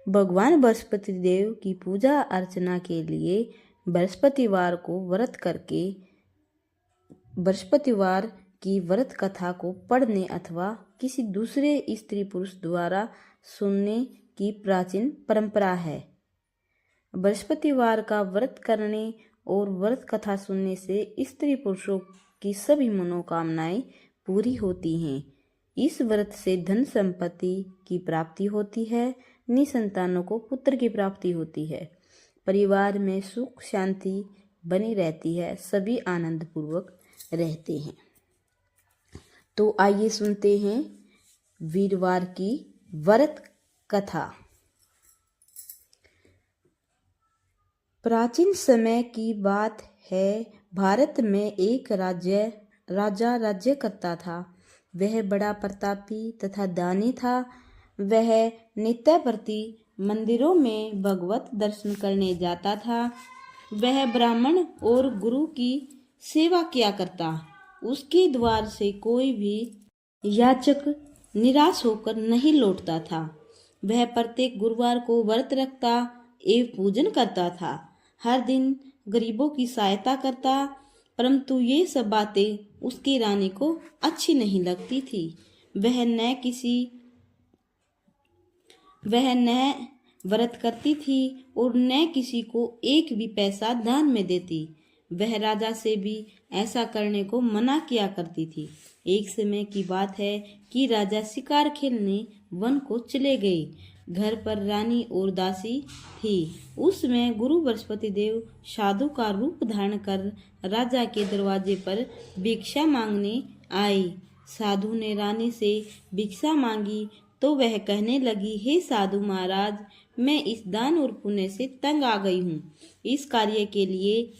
भगवान बृहस्पति देव की पूजा अर्चना के लिए बृहस्पतिवार को व्रत करके बृहस्पतिवार की व्रत कथा को पढ़ने अथवा किसी दूसरे स्त्री पुरुष द्वारा सुनने की प्राचीन परंपरा है। बृहस्पतिवार का व्रत करने और व्रत कथा सुनने से स्त्री पुरुषों की सभी मनोकामनाएं पूरी होती हैं। इस व्रत से धन संपत्ति की प्राप्ति होती है, निसंतानों को पुत्र की प्राप्ति होती है, परिवार में सुख शांति बनी रहती है, सभी आनंद पूर्वक रहते हैं। तो आइए सुनते हैं वीरवार की व्रत कथा। प्राचीन समय की बात है, भारत में एक राजा राज्य करता था। वह बड़ा प्रतापी तथा दानी था। वह नित्य प्रति मंदिरों में भगवत दर्शन करने जाता था। वह ब्राह्मण और गुरु की सेवा किया करता। उसके द्वार से कोई भी याचक निराश होकर नहीं लौटता था। वह प्रत्येक गुरुवार को व्रत रखता एवं पूजन करता था। हर दिन गरीबों की सहायता करता, परंतु ये सब बातें उसकी रानी को अच्छी नहीं लगती थी। वह न व्रत करती थी और न किसी को एक भी पैसा दान में देती। वह राजा से भी ऐसा करने को मना किया करती थी। एक समय की बात है कि राजा शिकार खेलने वन को चले गए। घर पर रानी और दासी थी। उसमें गुरु बृहस्पति देव साधु का रूप धारण कर राजा के दरवाजे पर भिक्षा मांगने आए। साधु ने रानी से भिक्षा मांगी तो वह कहने लगी, हे साधु महाराज, मैं इस दान और पुण्य से तंग आ गई हूँ। इस कार्य के लिए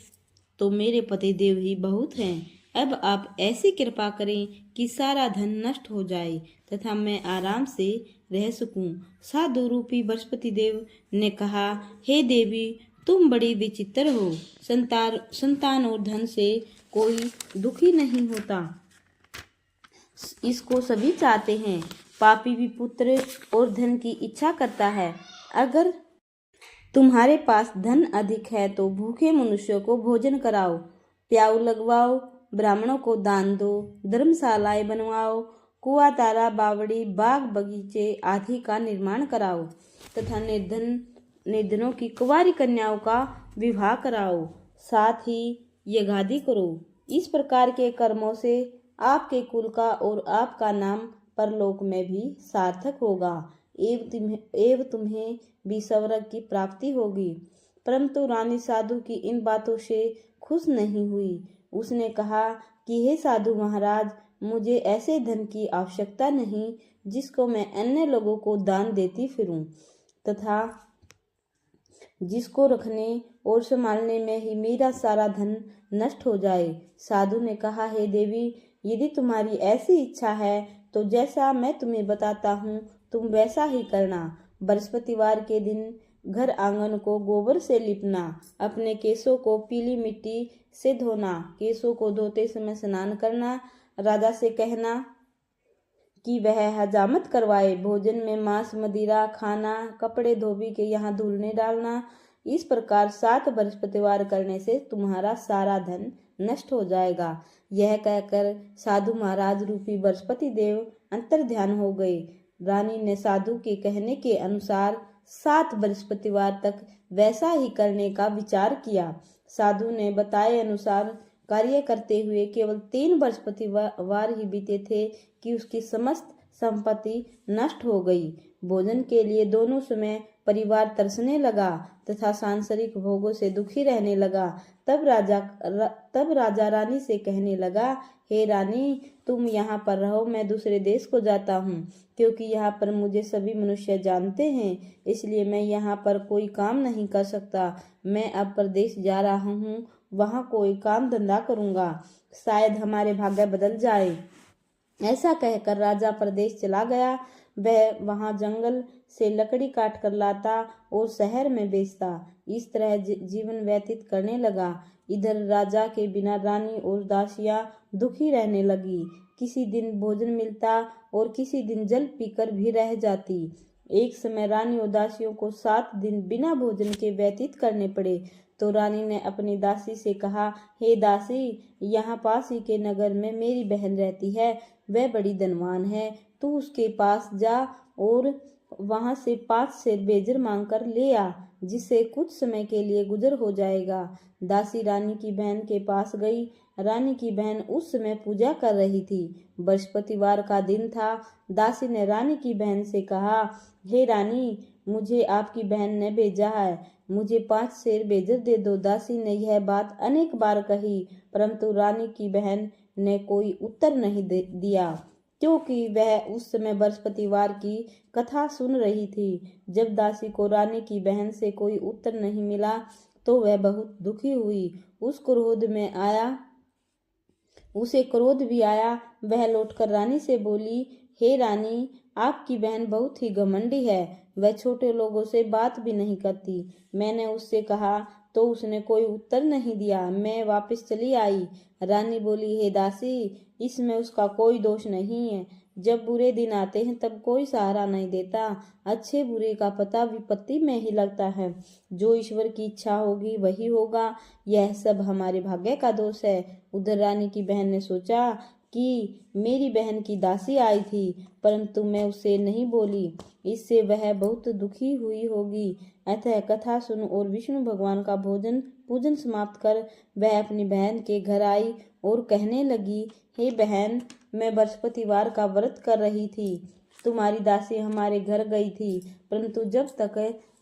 तो मेरे पति देव ही बहुत हैं। अब आप ऐसी कृपा करें कि सारा धन नष्ट हो जाए तथा मैं आराम से रह सकूं। साधु रूपी बृहस्पति देव ने कहा, हे देवी, तुम बड़ी विचित्र हो। संतान और धन से कोई दुखी नहीं होता, इसको सभी चाहते हैं। पापी भी पुत्र और धन की इच्छा करता है। अगर तुम्हारे पास धन अधिक है तो भूखे मनुष्यों को भोजन कराओ, प्याऊ लगवाओ, ब्राह्मणों को दान दो, धर्मशालाएं बनवाओ, कुआं तारा बावड़ी बाग बगीचे आदि का निर्माण कराओ तथा निर्धनों की कुंवारी कन्याओं का विवाह कराओ, साथ ही यज्ञादि करो। इस प्रकार के कर्मों से आपके कुल का और आपका नाम परलोक में भी सार्थक होगा एवं तुम्हें भी स्वर्ग की प्राप्ति होगी। परंतु रानी साधु की इन बातों से खुश नहीं हुई। उसने कहा कि हे साधु महाराज, मुझे ऐसे धन की आवश्यकता नहीं जिसको मैं अन्य लोगों को दान देती फिरूं तथा जिसको रखने और संभालने में ही मेरा सारा धन नष्ट हो जाए। साधु ने कहा, हे देवी, यदि तुम्हारी ऐसी इच्छा है तो जैसा मैं तुम्हें बताता हूँ तुम वैसा ही करना। बृहस्पतिवार के दिन घर आंगन को गोबर से लिपना, अपने केशों को पीली मिट्टी से धोना, केशों को धोते समय स्नान करना, राजा से कहना कि वह हजामत करवाए, भोजन में मांस मदिरा खाना, कपड़े धोबी के यहाँ धुलने डालना। इस प्रकार 7 बृहस्पतिवार करने से तुम्हारा सारा धन नष्ट हो जाएगा। यह कहकर साधु महाराज रूपी बृहस्पति देव अंतर्ध्यान हो गए। रानी ने साधु के कहने के अनुसार 7 बृहस्पतिवार तक वैसा ही करने का विचार किया। साधु ने बताए अनुसार कार्य करते हुए केवल 3 बृहस्पतिवार ही बीते थे कि उसकी समस्त संपत्ति नष्ट हो गई। भोजन के लिए दोनों समय परिवार तरसने लगा तथा सांसारिक भोगों से दुखी रहने लगा। तब राजा रानी से कहने लगा, हे रानी, तुम यहाँ पर रहो, मैं दूसरे देश को जाता हूँ, क्योंकि यहाँ पर मुझे सभी मनुष्य जानते हैं, इसलिए मैं यहाँ पर कोई काम नहीं कर सकता। मैं अब प्रदेश जा रहा हूँ, वहाँ कोई काम धंधा करूँगा, शायद हमारे भाग्य बदल जाए। ऐसा कहकर राजा प्रदेश चला गया। वह वहां जंगल से लकड़ी काट कर लाता और शहर में बेचता। इस तरह जीवन व्यतीत करने लगा। इधर राजा के बिना रानी और दासियां दुखी रहने लगी। किसी दिन भोजन मिलता और किसी दिन जल पीकर भी रह जाती। एक समय रानी और दासियों को 7 दिन बिना भोजन के व्यतीत करने पड़े। तो रानी ने अपनी दासी से कहा, हे दासी, यहाँ पास ही के नगर में मेरी बहन रहती है, वह बड़ी धनवान है। तू उसके पास जा और वहां से 5 सेर बेजर मांग कर ले आ, जिससे कुछ समय के लिए गुजर हो जाएगा। दासी रानी की बहन के पास गई। रानी की बहन उस समय पूजा कर रही थी। बृहस्पतिवार का दिन था। दासी ने रानी की बहन से कहा, हे रानी, मुझे आपकी बहन ने भेजा है, मुझे 5 सेर बेजर दे दो। दासी ने यह बात अनेक बार कही, परंतु रानी की बहन ने कोई उत्तर नहीं दिया, क्योंकि वह उस समय बृहस्पतिवार की कथा सुन रही थी। जब दासी को रानी की बहन से कोई उत्तर नहीं मिला तो वह बहुत दुखी हुई। उसे क्रोध भी आया। वह लौटकर रानी से बोली, हे रानी, आपकी बहन बहुत ही घमंडी है, वह छोटे लोगों से बात भी नहीं करती। मैंने उससे कहा तो उसने कोई उत्तर नहीं दिया। मैं वापस चली आई। रानी बोली, हे दासी, इसमें उसका कोई दोष नहीं है। जब बुरे दिन आते हैं तब कोई सहारा नहीं देता। अच्छे बुरे का पता विपत्ति में ही लगता है। जो ईश्वर की इच्छा होगी वही होगा। यह सब हमारे भाग्य का दोष है। उधर रानी की बहन ने सोचा कि मेरी बहन की दासी आई थी, परंतु मैं उसे नहीं बोली, इससे वह बहुत दुखी हुई होगी। अतः कथा सुन और विष्णु भगवान का पूजन समाप्त कर वह अपनी बहन के घर आई और कहने लगी, हे बहन, मैं बृहस्पतिवार का व्रत कर रही थी। तुम्हारी दासी हमारे घर गई थी, परंतु जब तक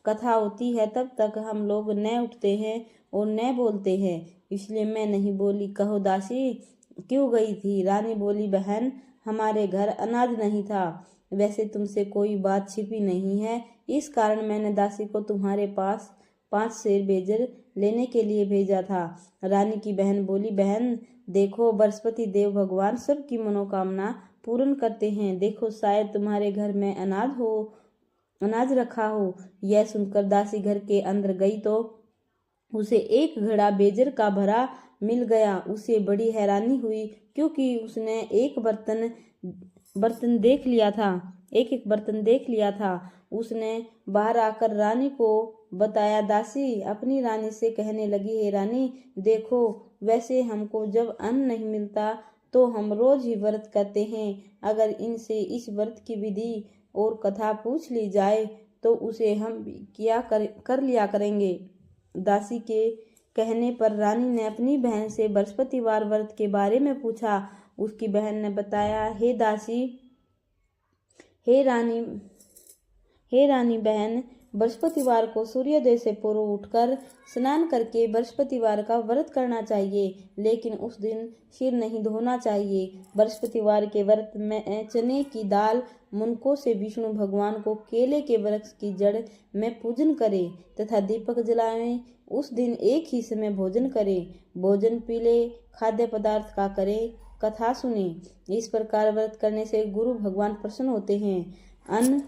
कथा होती है तब तक हम लोग न उठते हैं और न बोलते हैं, इसलिए मैं नहीं बोली। कहो दासी, क्यों गई थी? रानी बोली, बहन, हमारे घर अनाज नहीं था। वैसे तुमसे कोई बात छिपी नहीं है, इस कारण मैंने दासी को तुम्हारे पास 5 सेर बेजर लेने के लिए भेजा था। रानी की बहन बोली, बहन देखो, बृहस्पति देव भगवान सबकी मनोकामना पूर्ण करते हैं। देखो, शायद तुम्हारे घर में अनाज रखा हो। यह सुनकर दासी घर के अंदर गई तो उसे एक घड़ा बेजर का भरा मिल गया। उसे बड़ी हैरानी हुई, क्योंकि उसने एक बर्तन देख लिया था, एक बर्तन देख लिया था। उसने बाहर आकर रानी को बताया। दासी अपनी रानी से कहने लगी, हे रानी, देखो, वैसे हमको जब अन्न नहीं मिलता तो हम रोज ही व्रत करते हैं। अगर इनसे इस व्रत की विधि और कथा पूछ ली जाए तो उसे हम भी किया कर लिया करेंगे। दासी के कहने पर रानी ने अपनी बहन से बृहस्पतिवार व्रत के बारे में पूछा। उसकी बहन ने बताया, हे रानी बहन, बृहस्पतिवार को सूर्योदय से पूर्व उठकर स्नान करके बृहस्पतिवार का व्रत करना चाहिए, लेकिन उस दिन सिर नहीं धोना चाहिए। बृहस्पतिवार के व्रत में चने की दाल मुनकों से विष्णु भगवान को केले के वृक्ष की जड़ में पूजन करें तथा दीपक जलाएं। उस दिन एक ही समय भोजन करें। भोजन पीले खाद्य पदार्थ का करें, कथा सुने। इस प्रकार व्रत करने से गुरु भगवान प्रसन्न होते हैं, अन्न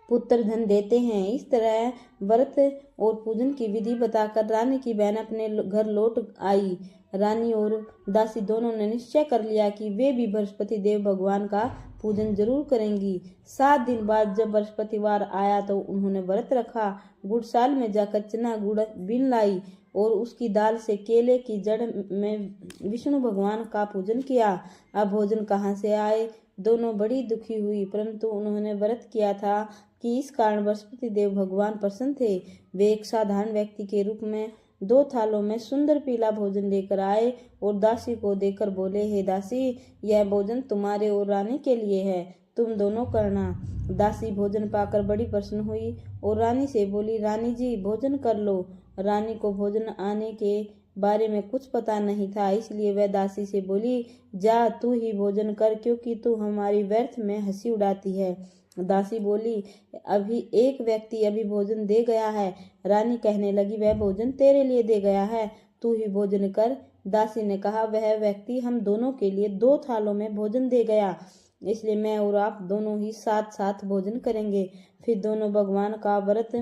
पुत्र धन देते हैं। इस तरह व्रत और पूजन की विधि बताकर रानी की बहन अपने घर लौट आई। रानी और दासी दोनों ने निश्चय कर लिया कि वे भी बृहस्पति देव भगवान का पूजन जरूर करेंगी। 7 दिन बाद जब बृहस्पतिवार आया तो उन्होंने व्रत रखा। गुड़साल में जाकर चना गुड़ बीन लाई और उसकी दाल से केले की जड़ में विष्णु भगवान का पूजन किया। अब भोजन कहाँ से आए? दोनों बड़ी दुखी हुई, परंतु उन्होंने व्रत किया था कि इस कारण बृहस्पति देव भगवान प्रसन्न थे। वे एक साधारण व्यक्ति के रूप में 2 थालों में सुंदर पीला भोजन लेकर आए और दासी को देकर बोले, हे दासी, यह भोजन तुम्हारे और रानी के लिए है, तुम दोनों करना। दासी भोजन पाकर बड़ी प्रसन्न हुई और रानी से बोली, रानी जी, भोजन कर लो। रानी को भोजन आने के बारे में कुछ पता नहीं था, इसलिए वह दासी से बोली, जा तू ही भोजन कर, क्योंकि तू हमारी व्यर्थ में हंसी उड़ाती है। दासी बोली, अभी एक व्यक्ति अभी भोजन दे गया है। रानी कहने लगी, वह भोजन तेरे लिए दे गया है, तू ही भोजन कर। दासी ने कहा, वह व्यक्ति हम दोनों के लिए 2 थालों में भोजन दे गया, इसलिए मैं और आप दोनों ही साथ साथ भोजन करेंगे। फिर दोनों भगवान का व्रत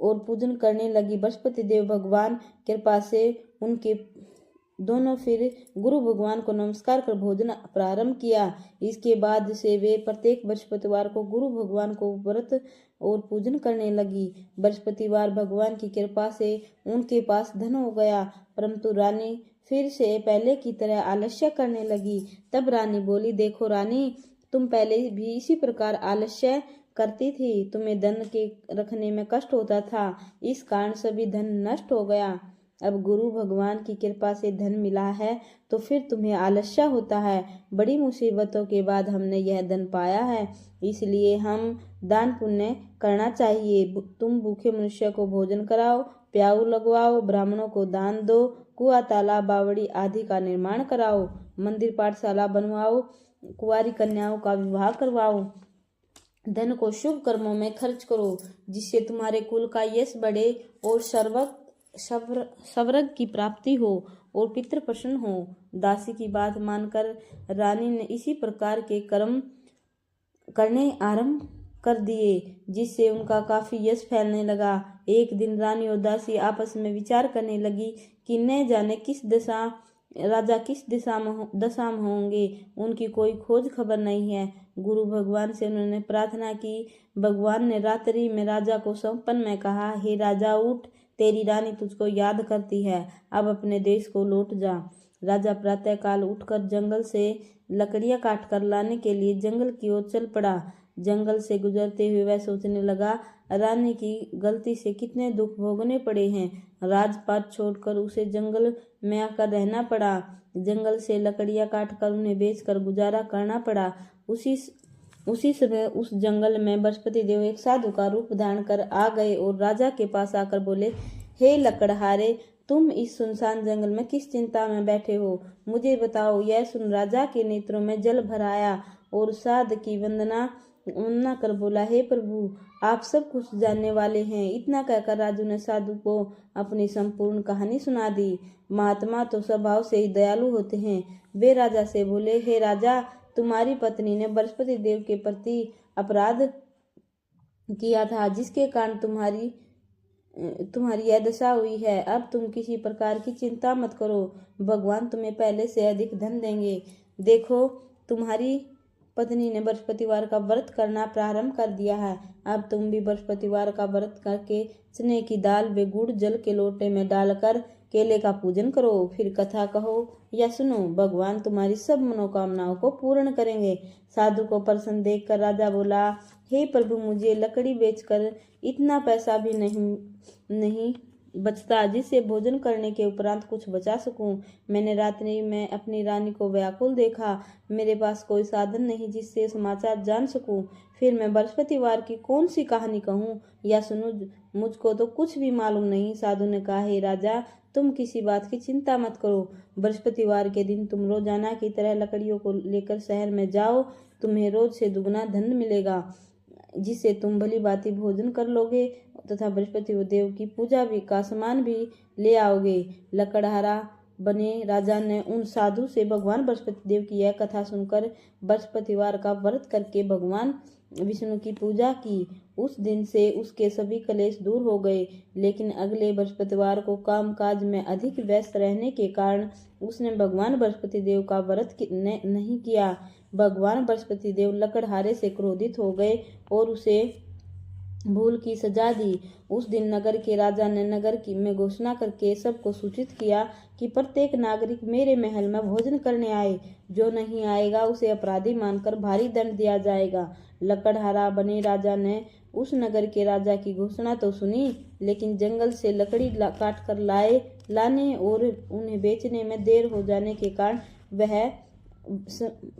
और पूजन करने लगी। बृहस्पति देव भगवान कृपा से दोनों फिर गुरु भगवान को नमस्कार कर भोजन प्रारंभ किया। इसके बाद से वे प्रत्येक बृहस्पतिवार को गुरु भगवान को व्रत और पूजन करने लगी। बृहस्पतिवार भगवान की कृपा से उनके पास धन हो गया, परंतु रानी फिर से पहले की तरह आलस्य करने लगी। तब रानी बोली, देखो रानी, तुम पहले भी इसी प्रकार आलस्य करती थी, तुम्हें धन के रखने में कष्ट होता था, इस कारण सभी धन नष्ट हो गया। अब गुरु भगवान की कृपा से धन मिला है तो फिर तुम्हें आलस्य होता है। बड़ी मुसीबतों के बाद हमने यह धन पाया है, इसलिए हम दान पुण्य करना चाहिए। तुम भूखे मनुष्य को भोजन कराओ, प्याऊ लगवाओ, ब्राह्मणों को दान दो, कुआं तालाब बावड़ी आदि का निर्माण कराओ, मंदिर पाठशाला बनवाओ, कुंवारी कन्याओं का विवाह करवाओ, धन को शुभ कर्मों में खर्च करो, जिससे तुम्हारे कुल का यश बढ़े और स्वर्ग की प्राप्ति हो और पितृ प्रसन्न हो। दासी की बात मानकर रानी ने इसी प्रकार के कर्म करने आरंभ कर दिए, जिससे उनका काफी यश फैलने लगा। एक दिन रानी और दासी आपस में विचार करने लगी कि न जाने राजा किस दशा में होंगे, उनकी कोई खोज खबर नहीं है। गुरु भगवान से उन्होंने प्रार्थना की। भगवान ने रात्रि में राजा को स्वप्न में कहा, हे राजा उठ, तेरी रानी तुझको याद करती है, अब अपने देश को लौट जा। राजा प्रातःकाल उठकर जंगल से लकड़ियां काट कर लाने के लिए जंगल की ओर चल पड़ा। जंगल से गुजरते हुए वह सोचने लगा, रानी की गलती से कितने दुख भोगने पड़े हैं। राजपाट छोड़कर उसे जंगल में आकर रहना पड़ा। जंगल से लकड़ियां काटकर उन्हें बेचकर गुजारा करना पड़ा। उसी समय उस जंगल में बृहस्पति देव एक साधु का रूप धारण कर आ गए और राजा के पास आकर बोले, हे लकड़हारे, तुम इस सुनसान जंगल में किस चिंता में बैठे हो, मुझे बताओ। यह सुन राजा के नेत्रों में जल भर आया और साध की वंदना कर बोला, हे प्रभु, आप सब कुछ जानने वाले हैं। इतना कहकर राजू ने साधु को अपनी संपूर्ण कहानी सुना दी। महात्मा तो स्वभाव से ही दयालु होते हैं। वे राजा से बोले, हे राजा, तुम्हारी पत्नी ने बृहस्पति देव के प्रति अपराध किया था, जिसके कारण तुम्हारी यह दशा हुई है। अब तुम किसी प्रकार की चिंता मत करो, भगवान तुम्हें पहले से अधिक धन देंगे। देखो, तुम्हारी पत्नी ने बृहस्पतिवार का व्रत करना प्रारंभ कर दिया है। अब तुम भी बृहस्पतिवार का व्रत करके चने की दाल व गुड़ जल के लोटे में डालकर केले का पूजन करो, फिर कथा कहो या सुनो, भगवान तुम्हारी सब मनोकामनाओं को पूर्ण करेंगे। साधु को प्रसन्न देखकर राजा बोला, हे प्रभु, मुझे लकड़ी बेचकर इतना पैसा भी नहीं बचता जिससे भोजन करने के उपरांत कुछ बचा सकूं। मैंने रात्रि में अपनी रानी को व्याकुल देखा, मेरे पास कोई साधन नहीं जिससे समाचार जान सकूं। फिर मैं बृहस्पतिवार की कौन सी कहानी कहूं या सुनूं, मुझको तो कुछ भी मालूम नहीं। साधु ने कहा, हे राजा, तुम किसी बात की चिंता मत करो। बृहस्पतिवार के दिन तुम रोजाना की तरह लकड़ियों को लेकर शहर में जाओ, तुम्हें रोज से दुगना धन मिलेगा, जिससे तुम भली भांति भोजन कर लोगे तथा बृहस्पति देव की पूजा भी का सामान भी ले आओगे। लकड़हारा बने राजा ने उन साधु से भगवान बृहस्पति देव की यह कथा सुनकर बृहस्पतिवार का व्रत करके भगवान विष्णु की पूजा की। उस दिन से उसके सभी क्लेश दूर हो गए, लेकिन अगले बृहस्पतिवार को कामकाज में अधिक व्यस्त रहने के कारण उसने भगवान बृहस्पति देव का व्रत नहीं किया। भगवान बृहस्पति देव लकड़हारे से क्रोधित हो गए और उसे भूल की सजा दी। उस दिन नगर के राजा ने नगर में घोषणा करके सबको सूचित किया कि प्रत्येक नागरिक मेरे महल में भोजन करने आए, जो नहीं आएगा उसे अपराधी मानकर भारी दंड दिया जाएगा। लकड़हारा बने राजा ने उस नगर के राजा की घोषणा तो सुनी, लेकिन जंगल से लकड़ी काट कर लाने और उन्हें बेचने में देर हो जाने के कारण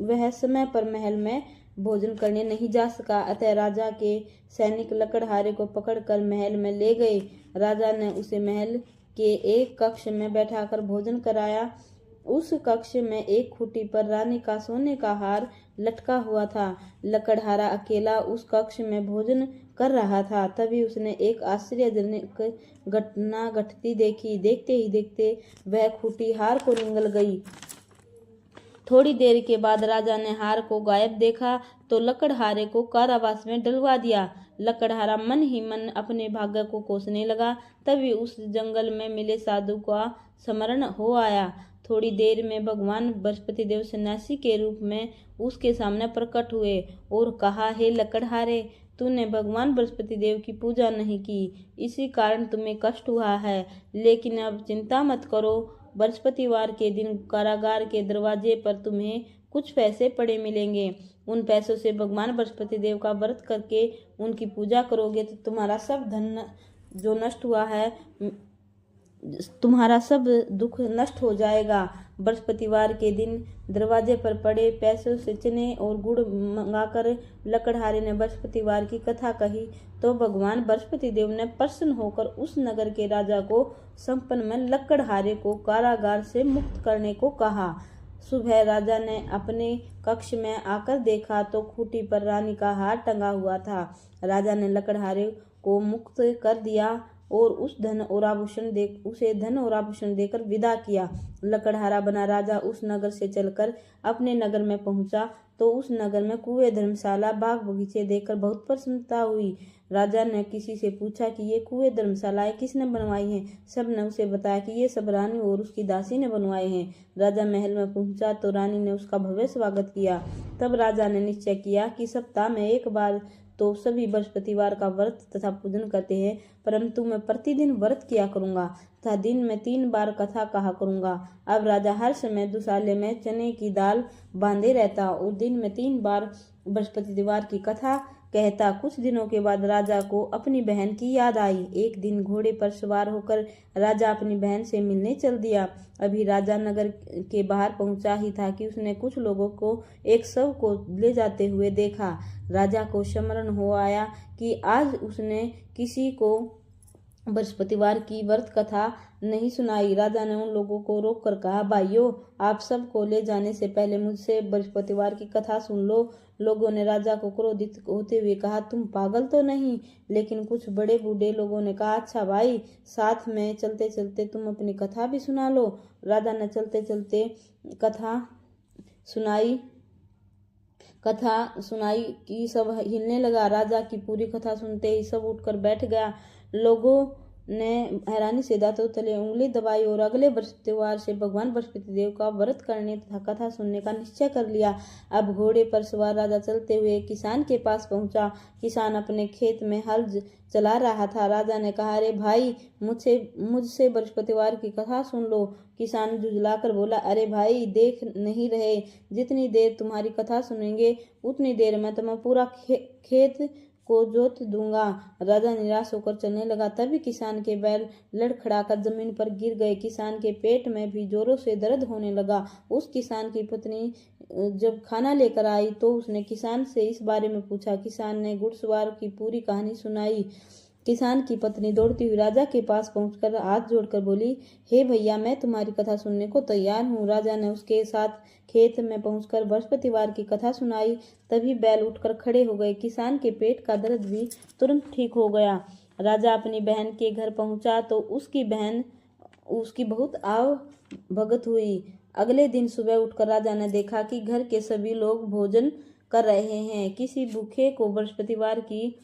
वह समय पर महल में भोजन करने नहीं जा सका। अतः राजा के सैनिक लकड़हारे को पकड़कर महल में ले गए। राजा ने उसे महल के एक कक्ष में बैठाकर भोजन कराया। उस कक्ष में एक खूंटी पर रानी का सोने का हार लटका हुआ था। लकड़हारा अकेला उस कक्ष में भोजन कर रहा था। तभी उसने एक आश्चर्यजनक घटना घटती देखी। देखते ही देखते वह खूंटी हार को निगल गई। थोड़ी देर के बाद राजा ने हार को गायब देखा तो लकड़हारे को कारावास में डलवा दिया। लकड़हारा मन ही मन अपने भाग्य को कोसने लगा। तभी उस जंगल में मिले साधु का स्मरण हो आया। थोड़ी देर में भगवान बृहस्पति देव सन्यासी के रूप में उसके सामने प्रकट हुए और कहा, हे लकड़हारे, तूने भगवान बृहस्पति देव की पूजा नहीं की, इसी कारण तुम्हें कष्ट हुआ है। लेकिन अब चिंता मत करो, बृहस्पतिवार के दिन कारागार के दरवाजे पर तुम्हें कुछ पैसे पड़े मिलेंगे। उन पैसों से भगवान बृहस्पति देव का व्रत करके उनकी पूजा करोगे तो तुम्हारा सब धन जो नष्ट हुआ है, तुम्हारा सब दुख नष्ट हो जाएगा। बृहस्पतिवार के दिन दरवाजे पर पड़े पैसों से चने और गुड़ मंगाकर लकड़हारे ने बृहस्पतिवार की कथा कही तो भगवान बृहस्पति देव ने प्रसन्न होकर उस नगर के राजा को संपन्न में लकड़हारे को कारागार से मुक्त करने को कहा। सुबह राजा ने अपने कक्ष में आकर देखा तो खूंटी पर रानी का हार टंगा हुआ था। राजा ने लकड़हारे को मुक्त कर दिया और उसे धन और आभूषण देकर विदा किया। लकड़हारा बना राजा उस नगर से चलकर अपने नगर में पहुंचा तो उस नगर में कुएं, धर्मशाला, बाग बगीचे देखकर बहुत प्रसन्नता हुई। राजा ने किसी से पूछा कि ये कुएं, धर्मशालाएं किसने बनवाई हैं? सब ने उसे बताया कि ये सब रानी और उसकी दासी ने बनवाए हैं। राजा महल में पहुंचा तो रानी ने उसका भव्य स्वागत किया। तब राजा ने निश्चय किया कि सप्ताह में एक बार तो सभी बृहस्पतिवार का व्रत तथा पूजन करते हैं, परंतु मैं प्रतिदिन व्रत किया करूंगा तथा दिन में 3 बार कथा कहा करूंगा। अब राजा हर समय दुशाले में चने की दाल बांधे रहता और दिन में 3 बार बृहस्पतिवार की कथा कहता। कुछ दिनों के बाद राजा को अपनी बहन की याद आई। एक दिन घोड़े पर सवार होकर राजा अपनी बहन से मिलने चल दिया। अभी राजा नगर के बाहर पहुंचा ही था कि उसने कुछ लोगों को एक शव को ले जाते हुए देखा। राजा को स्मरण हो आया कि आज उसने किसी को बृहस्पतिवार की व्रत कथा नहीं सुनाई। राजा ने उन लोगों को रोक कर कहा, भाइयों, आप सब को ले जाने से पहले मुझसे बृहस्पतिवार की कथा सुन लो। लोगों ने राजा को क्रोधित होते हुए कहा, तुम पागल तो नहीं? लेकिन कुछ बड़े बूढ़े लोगों ने कहा, अच्छा भाई, साथ में चलते चलते तुम अपनी कथा भी सुना लो। राजा ने चलते चलते कथा सुनाई कि सब हिलने लगा। राजा की पूरी कथा सुनते ही सब उठकर बैठ गया। लोगों ने हैरानी से दांतों तले उंगली दबाई और अगले बृहस्पतिवार से भगवान बृहस्पति देव का व्रत करने तथा कथा सुनने का निश्चय कर लिया। अब घोड़े पर सवार राजा चलते हुए किसान के पास पहुंचा। किसान अपने खेत में हल चला रहा था। राजा ने कहा, अरे भाई, मुझसे बृहस्पतिवार की कथा सुन लो। किसान झुंझलाकर बोला, अरे भाई, देख नहीं रहे, जितनी देर तुम्हारी कथा सुनेंगे उतनी देर में तुम्हें पूरा खेत को जोत दूंगा। राजा निराश होकर चलने लगा। तभी किसान के बैल लड़खड़ाकर जमीन पर गिर गए। किसान के पेट में भी जोरों से दर्द होने लगा। उस किसान की पत्नी जब खाना लेकर आई तो उसने किसान से इस बारे में पूछा। किसान ने घुड़सवार की पूरी कहानी सुनाई। किसान की पत्नी दौड़ती हुई राजा के पास पहुंचकर हाथ जोड़कर बोली, हे भैया, मैं तुम्हारी कथा सुनने को तैयार हूँ। राजा ने उसके साथ खेत में पहुंचकर बृहस्पतिवार की कथा सुनाई। तभी बैल उठकर खड़े हो गए। किसान के पेट का दर्द भी तुरंत ठीक हो गया। राजा अपनी बहन के घर पहुंचा तो उसकी बहुत आव भगत हुई। अगले दिन सुबह उठकर राजा ने देखा कि घर के सभी लोग भोजन कर रहे हैं। किसी भूखे को बृहस्पतिवार की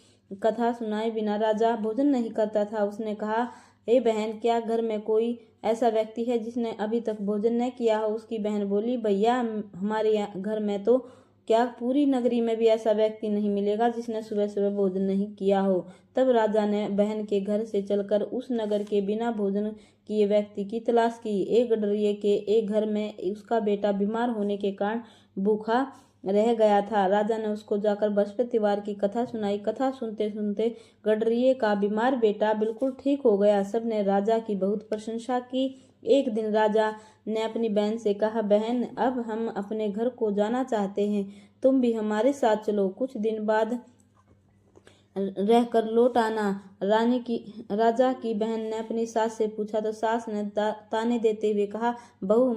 कथा सुनाए बिना राजा भोजन नहीं करता था। उसने कहा, हे बहन, क्या घर में कोई ऐसा व्यक्ति है जिसने अभी तक भोजन न किया हो? उसकी बहन बोली, भैया, हमारे घर में तो क्या पूरी नगरी में भी ऐसा व्यक्ति नहीं मिलेगा जिसने सुबह सुबह भोजन नहीं किया हो। तब राजा ने बहन के घर से चलकर उस नगर के बिना भोजन किए व्यक्ति की तलाश की। एक गडरिये के एक घर में उसका बेटा बीमार होने के कारण भूखा रह गया था। राजा ने उसको जाकर बृहस्पतिवार की कथा सुनाई। कथा सुनते सुनते गडरिये का बीमार बेटा बिल्कुल ठीक हो गया। सबने राजा की बहुत प्रशंसा की। एक दिन राजा ने अपनी बहन से कहा, बहन, अब हम अपने घर को जाना चाहते हैं, तुम भी हमारे साथ चलो, कुछ दिन बाद रहकर लौट आना। राजा की बहन ने अपनी सास से पूछा तो सास ने ताने देते हुए कहा, बहू,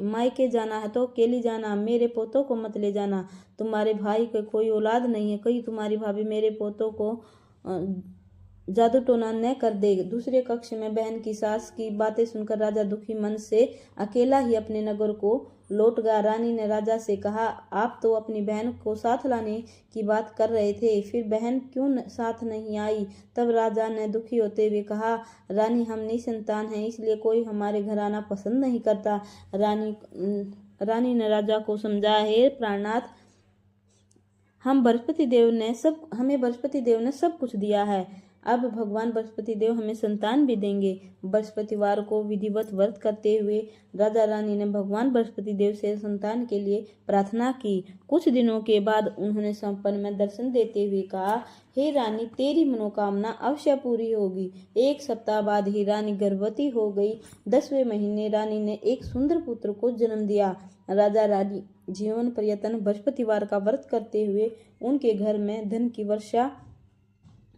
मायके जाना है तो अकेली जाना, मेरे पोतों को मत ले जाना। तुम्हारे भाई को कोई औलाद नहीं है, कहीं तुम्हारी भाभी मेरे पोतों को जादू टोना न कर दे। दूसरे कक्ष में बहन की सास की बातें सुनकर राजा दुखी मन से अकेला ही अपने नगर को लौट गया। रानी ने राजा से कहा, आप तो अपनी बहन को साथ लाने की बात कर रहे थे, फिर बहन क्यों साथ नहीं आई? तब राजा ने दुखी होते हुए कहा, रानी हम निसंतान हैं, इसलिए कोई हमारे घर आना पसंद नहीं करता। रानी ने राजा को समझाया, हे प्राणनाथ, हमें बृहस्पति देव ने सब कुछ दिया है, अब भगवान बृहस्पति देव हमें संतान भी देंगे। बृहस्पतिवार को विधिवत व्रत करते हुए राजा रानी ने भगवान बृहस्पति देव से संतान के लिए प्रार्थना की। कुछ दिनों के बाद उन्होंने स्वप्न में दर्शन देते हुए कहा, हे रानी, तेरी मनोकामना अवश्य पूरी होगी। 1 सप्ताह बाद ही रानी गर्भवती हो गई। 10वें महीने रानी ने एक सुंदर पुत्र को जन्म दिया। राजा रानी जीवन पर्यंत बृहस्पतिवार का व्रत करते हुए उनके घर में धन की वर्षा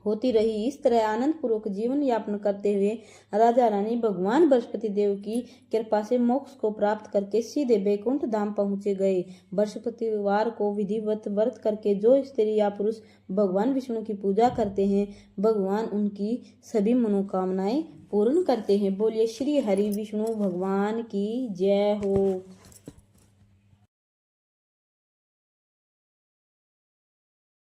होती रही। इस तरह आनंद पूर्वक जीवन यापन करते हुए राजा रानी भगवान बृहस्पति देव की कृपा से मोक्ष को प्राप्त करके सीधे वैकुंठ धाम पहुंचे गए। बृहस्पतिवार को विधिवत व्रत करके जो स्त्री या पुरुष भगवान विष्णु की पूजा करते हैं, भगवान उनकी सभी मनोकामनाएं पूर्ण करते हैं। बोलिए श्री हरि विष्णु भगवान की जय हो।